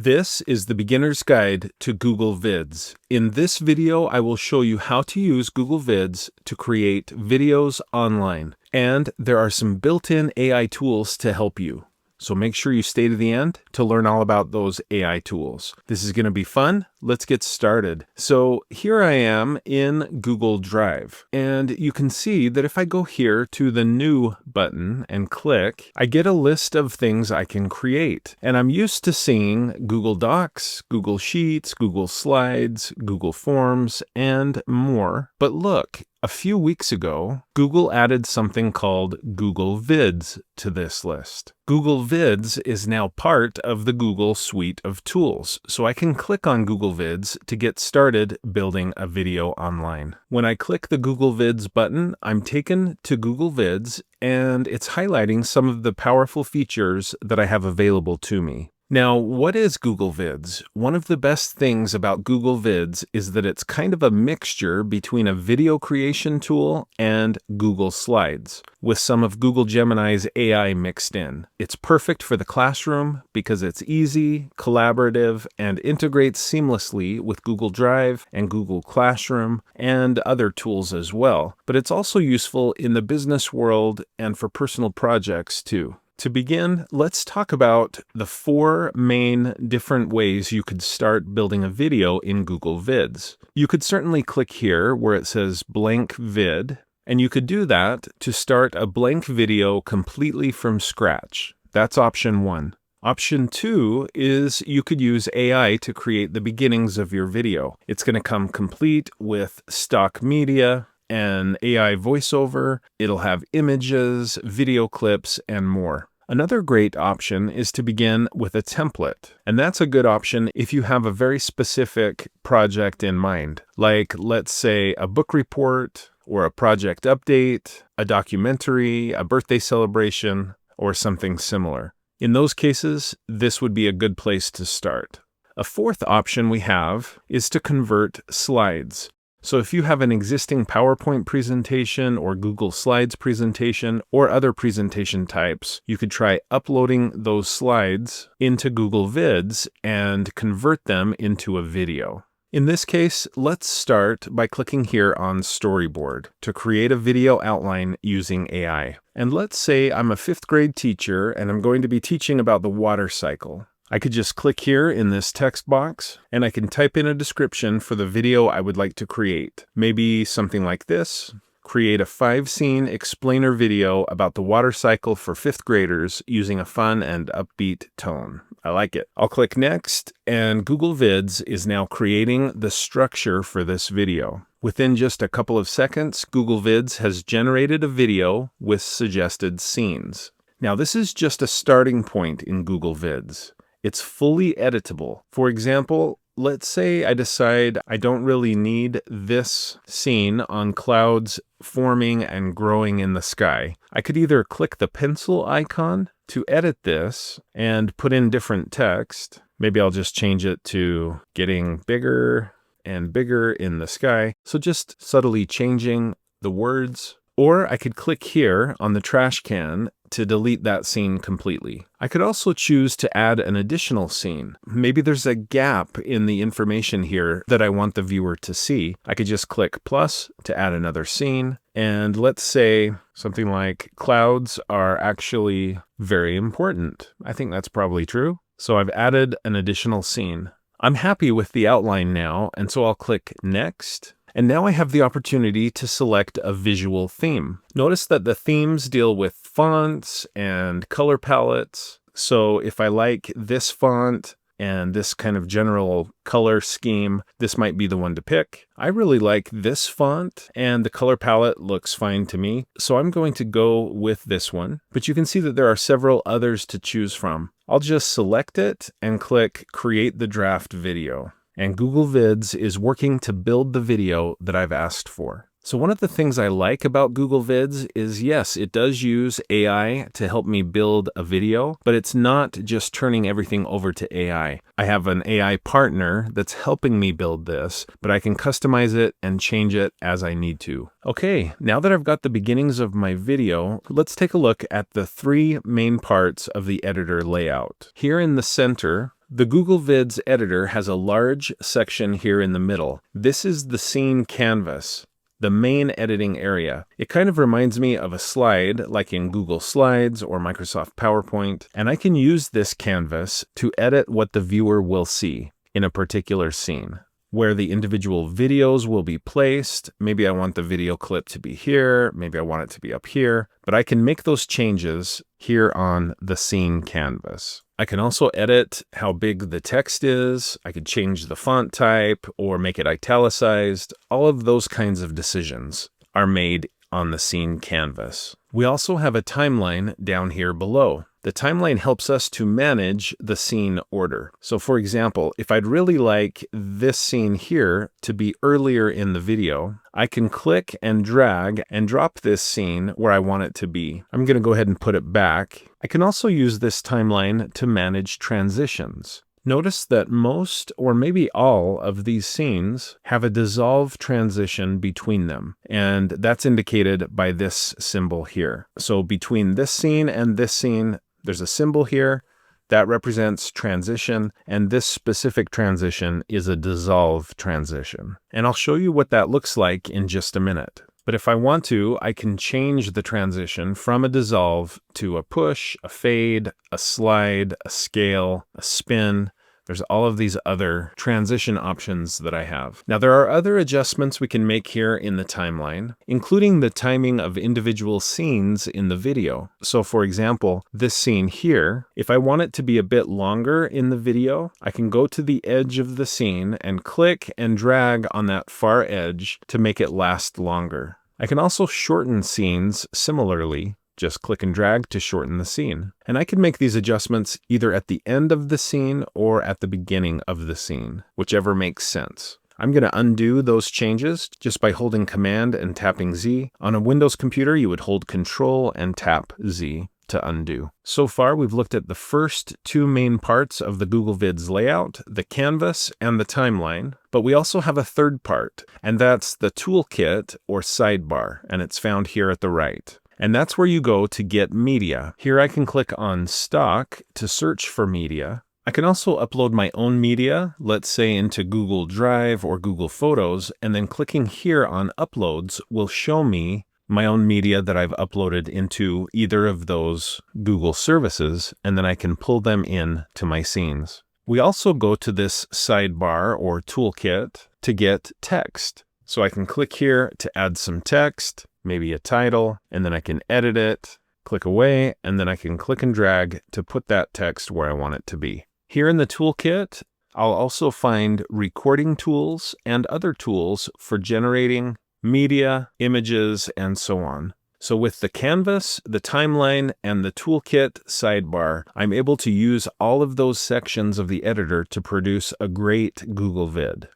This is the beginner's guide to Google Vids. In this video, I will show you how to use Google Vids to create videos online. And there are some built-in AI tools to help you. So make sure you stay to the end to learn all about those AI tools. This is going to be fun. Let's get started. So here I am in Google Drive, and you can see that if I go here to the New button and click, I get a list of things I can create. And I'm used to seeing Google Docs, Google Sheets, Google Slides, Google Forms, and more. But look, a few weeks ago, Google added something called Google Vids to this list. Google Vids is now part of the Google suite of tools, so I can click on Google Vids to get started building a video online. When I click the Google Vids button, I'm taken to Google Vids, and it's highlighting some of the powerful features that I have available to me. Now, what is Google Vids? One of the best things about Google Vids is that it's kind of a mixture between a video creation tool and Google Slides, with some of Google Gemini's AI mixed in. It's perfect for the classroom because it's easy, collaborative, and integrates seamlessly with Google Drive and Google Classroom and other tools as well. But it's also useful in the business world and for personal projects too. To begin, let's talk about the 4 main different ways you could start building a video in Google Vids. You could certainly click here where it says blank vid, and you could do that to start a blank video completely from scratch. That's option 1. Option 2 is you could use AI to create the beginnings of your video. It's going to come complete with stock media, an AI voiceover, it'll have images, video clips, and more. Another great option is to begin with a template, and that's a good option if you have a very specific project in mind, like let's say a book report, or a project update, a documentary, a birthday celebration, or something similar. In those cases, this would be a good place to start. A 4th option we have is to convert slides. So if you have an existing PowerPoint presentation or Google Slides presentation or other presentation types, you could try uploading those slides into Google Vids and convert them into a video. In this case, let's start by clicking here on Storyboard to create a video outline using AI. And let's say I'm a 5th grade teacher and I'm going to be teaching about the water cycle. I could just click here in this text box, and I can type in a description for the video I would like to create. Maybe something like this. Create a 5-scene explainer video about the water cycle for 5th graders using a fun and upbeat tone. I like it. I'll click Next, and Google Vids is now creating the structure for this video. Within just a couple of seconds, Google Vids has generated a video with suggested scenes. Now, this is just a starting point in Google Vids. It's fully editable. For example, let's say I decide I don't really need this scene on clouds forming and growing in the sky. I could either click the pencil icon to edit this and put in different text. Maybe I'll just change it to getting bigger and bigger in the sky. So just subtly changing the words. Or I could click here on the trash can to delete that scene completely. I could also choose to add an additional scene. Maybe there's a gap in the information here that I want the viewer to see. I could just click plus to add another scene. And let's say something like clouds are actually very important. I think that's probably true. So I've added an additional scene. I'm happy with the outline now, and so I'll click Next. And now I have the opportunity to select a visual theme. Notice that the themes deal with fonts and color palettes. So if I like this font and this kind of general color scheme, this might be the one to pick. I really like this font and the color palette looks fine to me. So I'm going to go with this one, but you can see that there are several others to choose from. I'll just select it and click Create the Draft Video. And Google Vids is working to build the video that I've asked for. So one of the things I like about Google Vids is, yes, it does use AI to help me build a video, but it's not just turning everything over to AI. I have an AI partner that's helping me build this, but I can customize it and change it as I need to. Okay, now that I've got the beginnings of my video, let's take a look at the 3 main parts of the editor layout. Here in the center, The Google Vids editor has a large section here in the middle. This is the scene canvas, the main editing area. It kind of reminds me of a slide like in Google Slides or Microsoft PowerPoint, and I can use this canvas to edit what the viewer will see in a particular scene, where the individual videos will be placed. Maybe I want the video clip to be here, maybe I want it to be up here, but I can make those changes here on the scene canvas. I can also edit how big the text is. I could change the font type or make it italicized. All of those kinds of decisions are made on the scene canvas. We also have a timeline down here below. The timeline helps us to manage the scene order. So for example, if I'd really like this scene here to be earlier in the video, I can click and drag and drop this scene where I want it to be. I'm going to go ahead and put it back. I can also use this timeline to manage transitions. Notice that most, or maybe all, of these scenes have a dissolve transition between them, and that's indicated by this symbol here. So between this scene and this scene, there's a symbol here that represents transition, and this specific transition is a dissolve transition. And I'll show you what that looks like in just a minute. But if I want to, I can change the transition from a dissolve to a push, a fade, a slide, a scale, a spin. There's all of these other transition options that I have. Now, there are other adjustments we can make here in the timeline, including the timing of individual scenes in the video. So for example, this scene here, if I want it to be a bit longer in the video, I can go to the edge of the scene and click and drag on that far edge to make it last longer. I can also shorten scenes similarly. Just click and drag to shorten the scene. And I can make these adjustments either at the end of the scene or at the beginning of the scene, whichever makes sense. I'm going to undo those changes just by holding Command and tapping Z. On a Windows computer, you would hold Control and tap Z to undo. So far, we've looked at the first two main parts of the Google Vids layout, the canvas and the timeline, but we also have a third part, and that's the toolkit or sidebar, and it's found here at the right. And that's where you go to get media. Here I can click on Stock to search for media. I can also upload my own media, let's say into Google Drive or Google Photos, and then clicking here on Uploads will show me my own media that I've uploaded into either of those Google services, and then I can pull them in to my scenes. We also go to this sidebar or toolkit to get text. So I can click here to add some text, maybe a title, and then I can edit it, click away, and then I can click and drag to put that text where I want it to be. Here in the toolkit, I'll also find recording tools and other tools for generating media, images, and so on. So with the canvas, the timeline, and the toolkit sidebar, I'm able to use all of those sections of the editor to produce a great Google vid.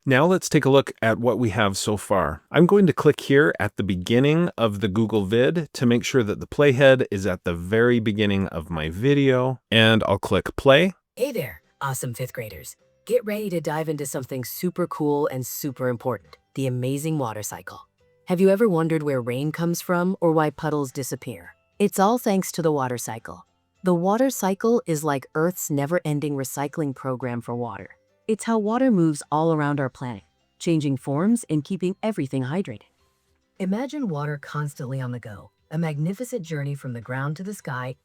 Now let's take a look at what we have so far. I'm going to click here at the beginning of the Google vid to make sure that the playhead is at the very beginning of my video, and I'll click play. Hey there, awesome fifth graders. Get ready to dive into something super cool and super important, the amazing water cycle. Have you ever wondered where rain comes from or why puddles disappear? It's all thanks to the water cycle. The water cycle is like Earth's never-ending recycling program for water. It's how water moves all around our planet, changing forms and keeping everything hydrated. Imagine water constantly on the go, a magnificent journey from the ground to the sky.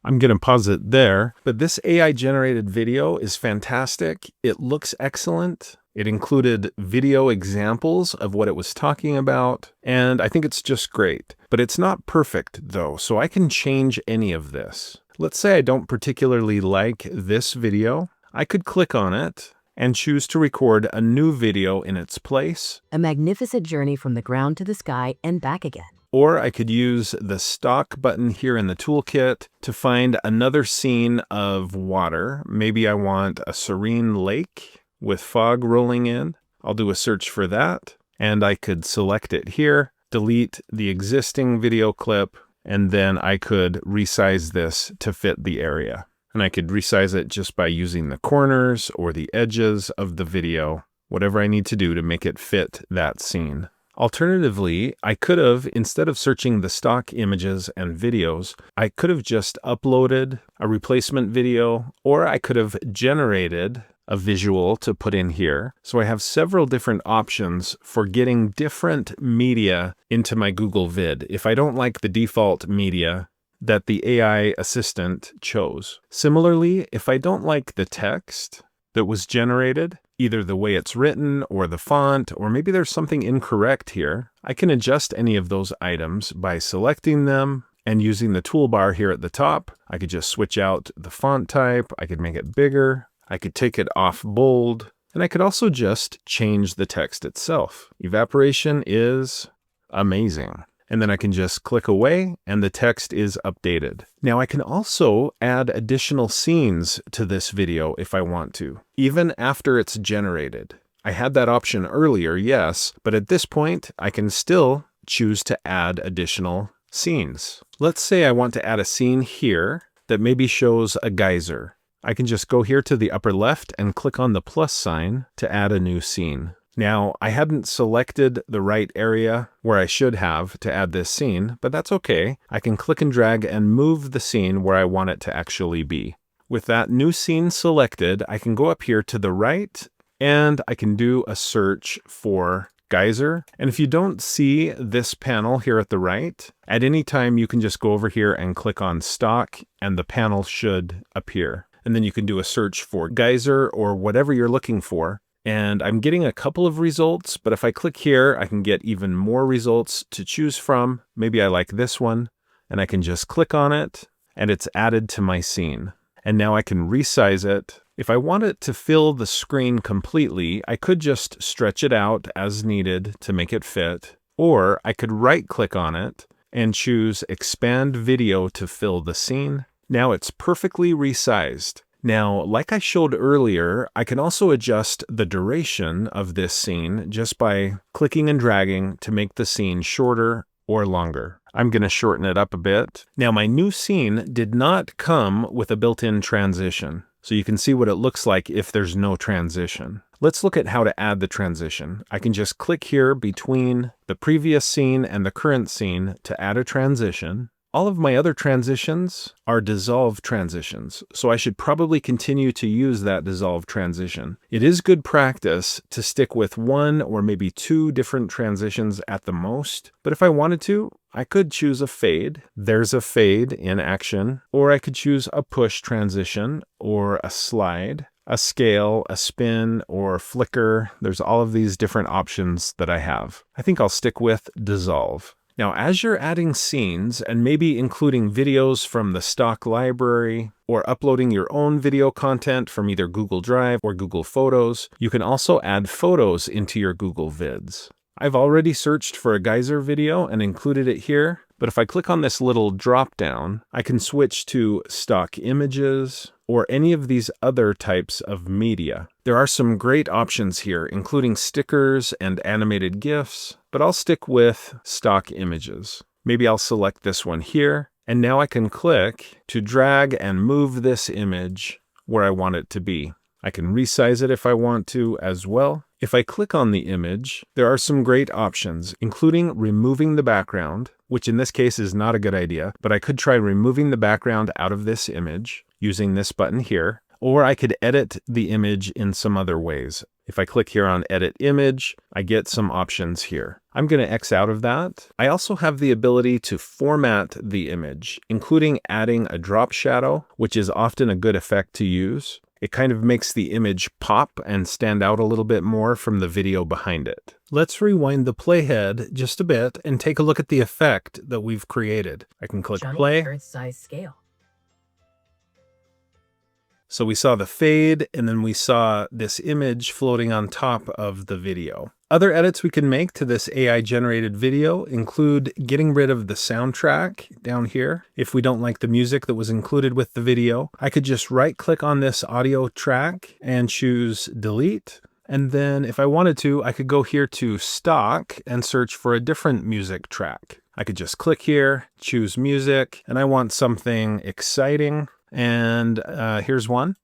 I'm going to pause it there, but this AI-generated video is fantastic. It looks excellent. It included video examples of what it was talking about, and I think it's just great. But it's not perfect, though, so I can change any of this. Let's say I don't particularly like this video. I could click on it and choose to record a new video in its place. A magnificent journey from the ground to the sky and back again. Or I could use the stock button here in the toolkit to find another scene of water. Maybe I want a serene lake with fog rolling in. I'll do a search for that, and I could select it here, delete the existing video clip, and then I could resize this to fit the area. And I could resize it just by using the corners or the edges of the video, whatever I need to do to make it fit that scene. Alternatively, I could have, instead of searching the stock images and videos, I could have just uploaded a replacement video, or I could have generated a visual to put in here. So I have several different options for getting different media into my Google Vid if I don't like the default media that the AI assistant chose. Similarly, if I don't like the text that was generated, either the way it's written or the font, or maybe there's something incorrect here, I can adjust any of those items by selecting them and using the toolbar here at the top. I could just switch out the font type, I could make it bigger, I could take it off bold, and I could also just change the text itself. Evaporation is amazing. And then I can just click away and the text is updated. Now I can also add additional scenes to this video if I want to, even after it's generated. I had that option earlier, yes, but at this point I can still choose to add additional scenes. Let's say I want to add a scene here that maybe shows a geyser. I can just go here to the upper left and click on the plus sign to add a new scene. Now, I hadn't selected the right area where I should have to add this scene, but that's okay. I can click and drag and move the scene where I want it to actually be. With that new scene selected, I can go up here to the right and I can do a search for geyser. And if you don't see this panel here at the right, at any time you can just go over here and click on stock and the panel should appear. And then you can do a search for geyser or whatever you're looking for. And I'm getting a couple of results, but if I click here, I can get even more results to choose from. Maybe I like this one, and I can just click on it, and it's added to my scene. And now I can resize it. If I want it to fill the screen completely, I could just stretch it out as needed to make it fit, or I could right-click on it and choose Expand Video to fill the scene. Now it's perfectly resized. Now, like I showed earlier, I can also adjust the duration of this scene just by clicking and dragging to make the scene shorter or longer. I'm going to shorten it up a bit. Now, my new scene did not come with a built-in transition, so you can see what it looks like if there's no transition. Let's look at how to add the transition. I can just click here between the previous scene and the current scene to add a transition. All of my other transitions are dissolve transitions, so I should probably continue to use that dissolve transition. It is good practice to stick with one or maybe two different transitions at the most, but if I wanted to, I could choose a fade. There's a fade in action, or I could choose a push transition or a slide, a scale, a spin, or flicker. There's all of these different options that I have. I think I'll stick with dissolve. Now, as you're adding scenes and maybe including videos from the stock library or uploading your own video content from either Google Drive or Google Photos, you can also add photos into your Google Vids. I've already searched for a geyser video and included it here, but if I click on this little drop down, I can switch to stock images or any of these other types of media. There are some great options here, including stickers and animated GIFs, but I'll stick with stock images. Maybe I'll select this one here, and now I can click to drag and move this image where I want it to be. I can resize it if I want to as well. If I click on the image, there are some great options, including removing the background, which in this case is not a good idea, but I could try removing the background out of this image using this button here, or I could edit the image in some other ways. If I click here on Edit Image, I get some options here. I'm going to X out of that. I also have the ability to format the image, including adding a drop shadow, which is often a good effect to use. It kind of makes the image pop and stand out a little bit more from the video behind it. Let's rewind the playhead just a bit and take a look at the effect that we've created. I can click play. Earth size scale. So we saw the fade, and then we saw this image floating on top of the video. Other edits we can make to this AI-generated video include getting rid of the soundtrack down here. If we don't like the music that was included with the video, I could just right-click on this audio track and choose Delete. And then if I wanted to, I could go here to Stock and search for a different music track. I could just click here, choose Music, and I want something exciting. And here's one.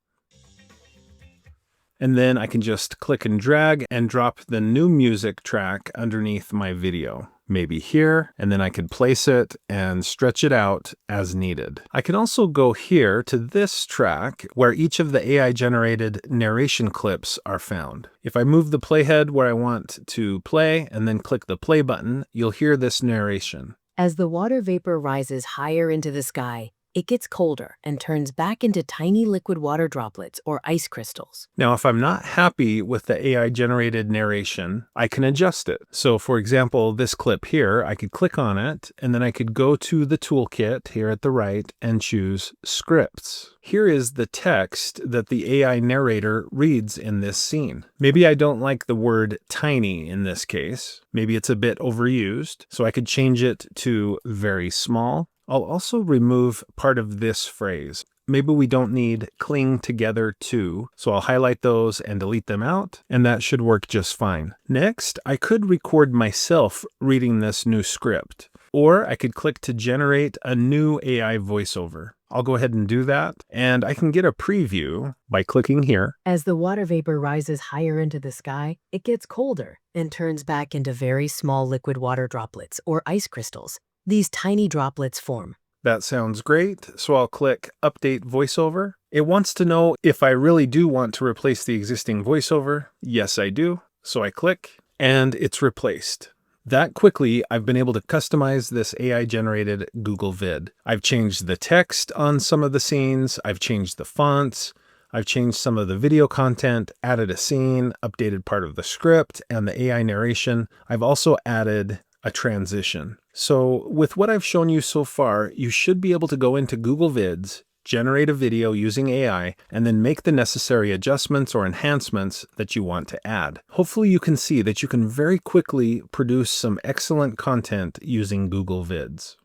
And then I can just click and drag and drop the new music track underneath my video. Maybe here, and then I could place it and stretch it out as needed. I can also go here to this track where each of the AI-generated narration clips are found. If I move the playhead where I want to play and then click the play button, you'll hear this narration. As the water vapor rises higher into the sky, it gets colder and turns back into tiny liquid water droplets or ice crystals. Now, if I'm not happy with the AI-generated narration, I can adjust it. So for example, this clip here, I could click on it, and then I could go to the toolkit here at the right and choose Scripts. Here is the text that the AI narrator reads in this scene. Maybe I don't like the word tiny in this case. Maybe it's a bit overused, so I could change it to very small. I'll also remove part of this phrase. Maybe we don't need cling together to, so I'll highlight those and delete them out, and that should work just fine. Next, I could record myself reading this new script, or I could click to generate a new AI voiceover. I'll go ahead and do that, and I can get a preview by clicking here. As the water vapor rises higher into the sky, it gets colder and turns back into very small liquid water droplets or ice crystals. These tiny droplets form. That sounds great, so I'll click Update Voiceover. It wants to know if I really do want to replace the existing voiceover. Yes, I do. So I click, and it's replaced. That quickly, I've been able to customize this AI-generated Google Vid. I've changed the text on some of the scenes, I've changed the fonts, I've changed some of the video content, added a scene, updated part of the script and the AI narration. I've also added a transition. So with what I've shown you so far, you should be able to go into Google Vids, generate a video using AI, and then make the necessary adjustments or enhancements that you want to add. Hopefully you can see that you can very quickly produce some excellent content using Google Vids.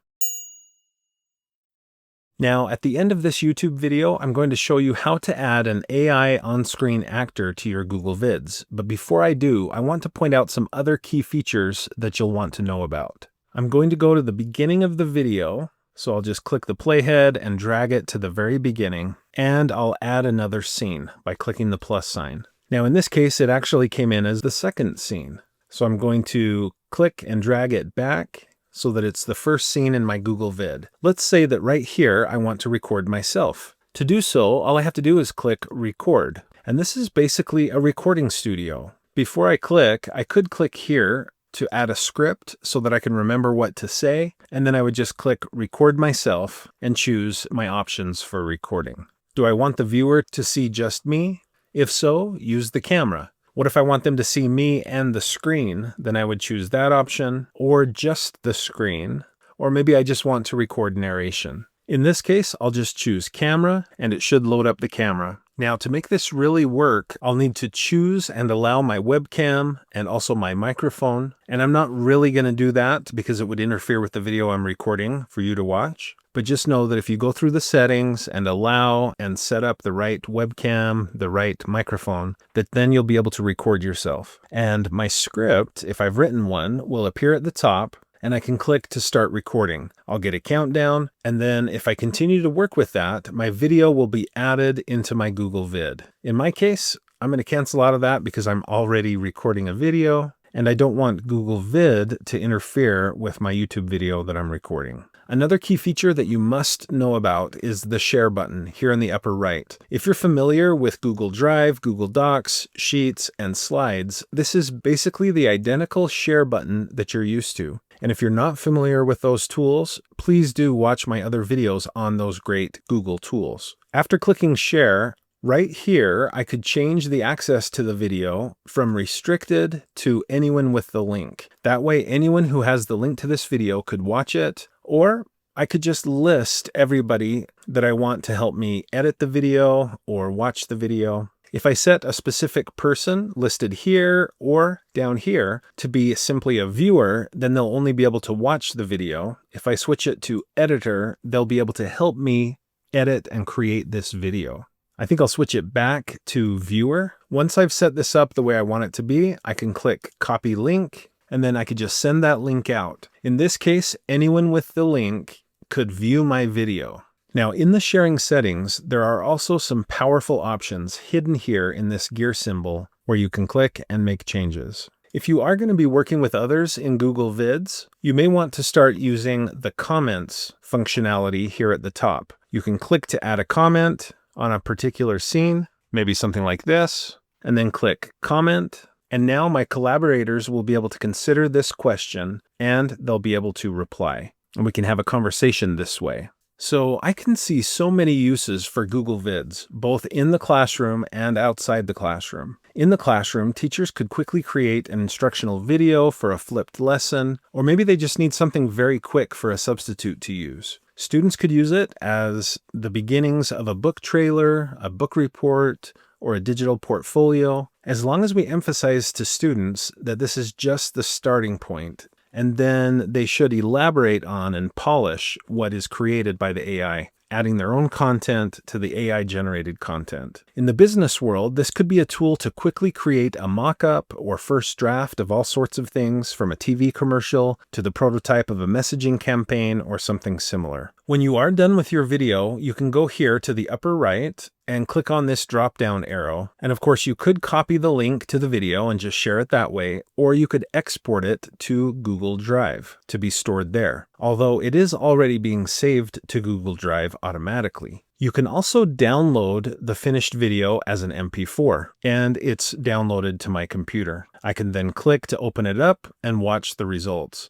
Now, at the end of this YouTube video, I'm going to show you how to add an AI on-screen actor to your Google Vids. But before I do, I want to point out some other key features that you'll want to know about. I'm going to go to the beginning of the video, so I'll just click the playhead and drag it to the very beginning, and I'll add another scene by clicking the plus sign. Now, in this case, it actually came in as the second scene. So I'm going to click and drag it back so that it's the first scene in my Google Vid. Let's say that right here, I want to record myself. To do so, all I have to do is click Record. And this is basically a recording studio. Before I could click here to add a script so that I can remember what to say. And then I would just click Record Myself and choose my options for recording. Do I want the viewer to see just me? If so, use the camera. What if I want them to see me and the screen? Then I would choose that option, or just the screen, or maybe I just want to record narration. In this case, I'll just choose camera, and it should load up the camera. Now, to make this really work, I'll need to choose and allow my webcam and also my microphone. And I'm not really going to do that because it would interfere with the video I'm recording for you to watch. But just know that if you go through the settings and allow and set up the right webcam, the right microphone, that then you'll be able to record yourself. And my script, if I've written one, will appear at the top, and I can click to start recording. I'll get a countdown, and then if I continue to work with that, my video will be added into my Google Vid. In my case, I'm going to cancel out of that because I'm already recording a video, and I don't want Google Vid to interfere with my YouTube video that I'm recording. Another key feature that you must know about is the share button here in the upper right. If you're familiar with Google Drive, Google Docs, Sheets, and Slides, this is basically the identical share button that you're used to. And if you're not familiar with those tools, please do watch my other videos on those great Google tools. After clicking share, right here, I could change the access to the video from restricted to anyone with the link. That way, anyone who has the link to this video could watch it, or I could just list everybody that I want to help me edit the video or watch the video. If I set a specific person listed here or down here to be simply a viewer, then they'll only be able to watch the video. If I switch it to editor, they'll be able to help me edit and create this video. I think I'll switch it back to viewer. Once I've set this up the way I want it to be, I can click copy link, and then I could just send that link out. In this case, anyone with the link could view my video. Now, in the sharing settings, there are also some powerful options hidden here in this gear symbol where you can click and make changes. If you are going to be working with others in Google Vids, you may want to start using the comments functionality here at the top. You can click to add a comment on a particular scene, maybe something like this, and then click comment. And now my collaborators will be able to consider this question and they'll be able to reply. And we can have a conversation this way. So I can see so many uses for Google Vids, both in the classroom and outside the classroom. In the classroom, teachers could quickly create an instructional video for a flipped lesson, or maybe they just need something very quick for a substitute to use. Students could use it as the beginnings of a book trailer, a book report, or a digital portfolio, as long as we emphasize to students that this is just the starting point. And then they should elaborate on and polish what is created by the AI, adding their own content to the AI-generated content. In the business world, this could be a tool to quickly create a mock-up or first draft of all sorts of things, from a TV commercial to the prototype of a messaging campaign or something similar. When you are done with your video, you can go here to the upper right and click on this drop-down arrow. And of course, you could copy the link to the video and just share it that way, or you could export it to Google Drive to be stored there, although it is already being saved to Google Drive automatically. You can also download the finished video as an MP4, and it's downloaded to my computer. I can then click to open it up and watch the results.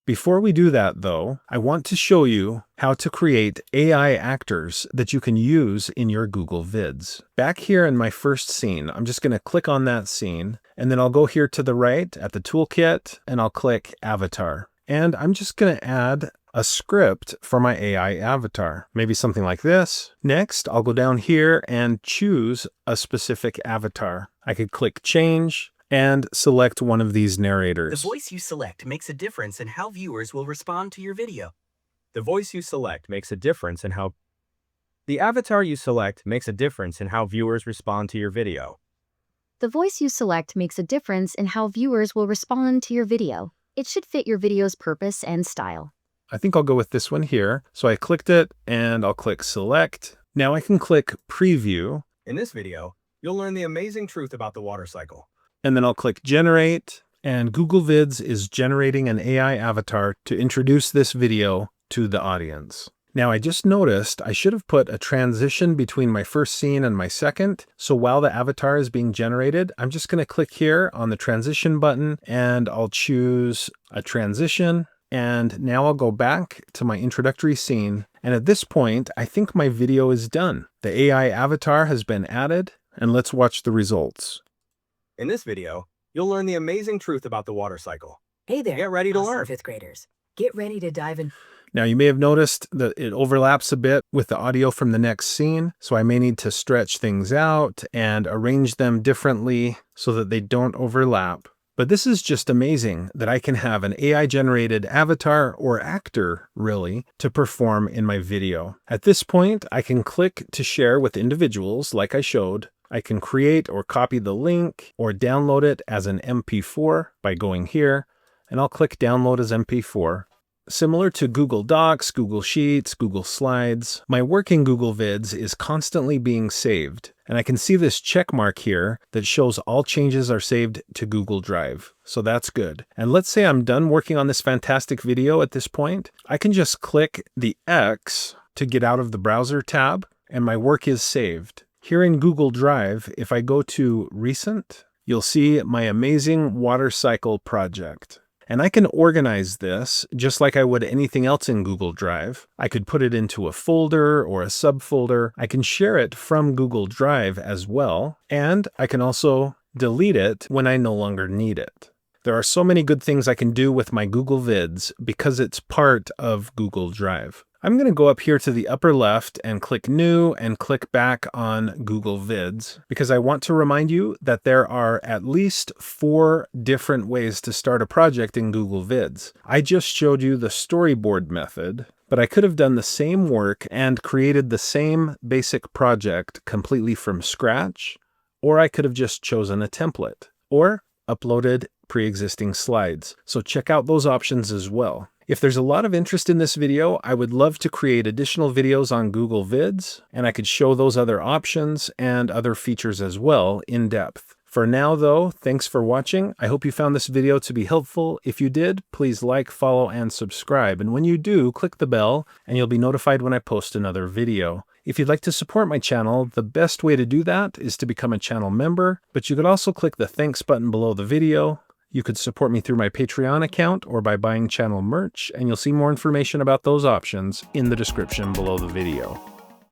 Before we do that, though, I want to show you how to create AI actors that you can use in your Google Vids. Back here in my first scene, I'm just going to click on that scene, and then I'll go here to the right at the toolkit, and I'll click Avatar. And I'm just going to add a script for my AI avatar, maybe something like this. Next, I'll go down here and choose a specific avatar. I could click Change and select one of these narrators. The voice you select makes a difference in how viewers will respond to your video. The voice you select makes a difference in how... The avatar you select makes a difference in how viewers respond to your video. The voice you select makes a difference in how viewers will respond to your video. It should fit your video's purpose and style. I think I'll go with this one here. So I clicked it and I'll click Select. Now I can click Preview. In this video, you'll learn the amazing truth about the water cycle. And then I'll click Generate, and Google Vids is generating an AI avatar to introduce this video to the audience. Now I just noticed I should have put a transition between my first scene and my second. So while the avatar is being generated, I'm just going to click here on the transition button and I'll choose a transition. And now I'll go back to my introductory scene. And at this point, I think my video is done. The AI avatar has been added, and let's watch the results. In this video, you'll learn the amazing truth about the water cycle. Hey there, Get ready to awesome learn. fifth graders. Get ready to dive in. Now you may have noticed that it overlaps a bit with the audio from the next scene, so I may need to stretch things out and arrange them differently so that they don't overlap. But this is just amazing that I can have an AI-generated avatar or actor, really, to perform in my video. At this point, I can click to share with individuals like I showed. I can create or copy the link or download it as an MP4 by going here, and I'll click Download as MP4. Similar to Google Docs, Google Sheets, Google Slides, my work in Google Vids is constantly being saved. And I can see this check mark here that shows all changes are saved to Google Drive. So that's good. And let's say I'm done working on this fantastic video at this point. I can just click the X to get out of the browser tab, and my work is saved. Here in Google Drive, if I go to Recent, you'll see my amazing water cycle project. And I can organize this just like I would anything else in Google Drive. I could put it into a folder or a subfolder. I can share it from Google Drive as well. And I can also delete it when I no longer need it. There are so many good things I can do with my Google Vids because it's part of Google Drive. I'm going to go up here to the upper left and click New and click back on Google Vids because I want to remind you that there are at least 4 different ways to start a project in Google Vids. I just showed you the storyboard method, but I could have done the same work and created the same basic project completely from scratch, or I could have just chosen a template or uploaded pre-existing slides. So check out those options as well. If there's a lot of interest in this video, I would love to create additional videos on Google Vids, and I could show those other options and other features as well in depth. For now though, thanks for watching. I hope you found this video to be helpful. If you did, please like, follow, and subscribe. And when you do, click the bell and you'll be notified when I post another video. If you'd like to support my channel, the best way to do that is to become a channel member, but you could also click the thanks button below the video. You could support me through my Patreon account or by buying channel merch, and you'll see more information about those options in the description below the video.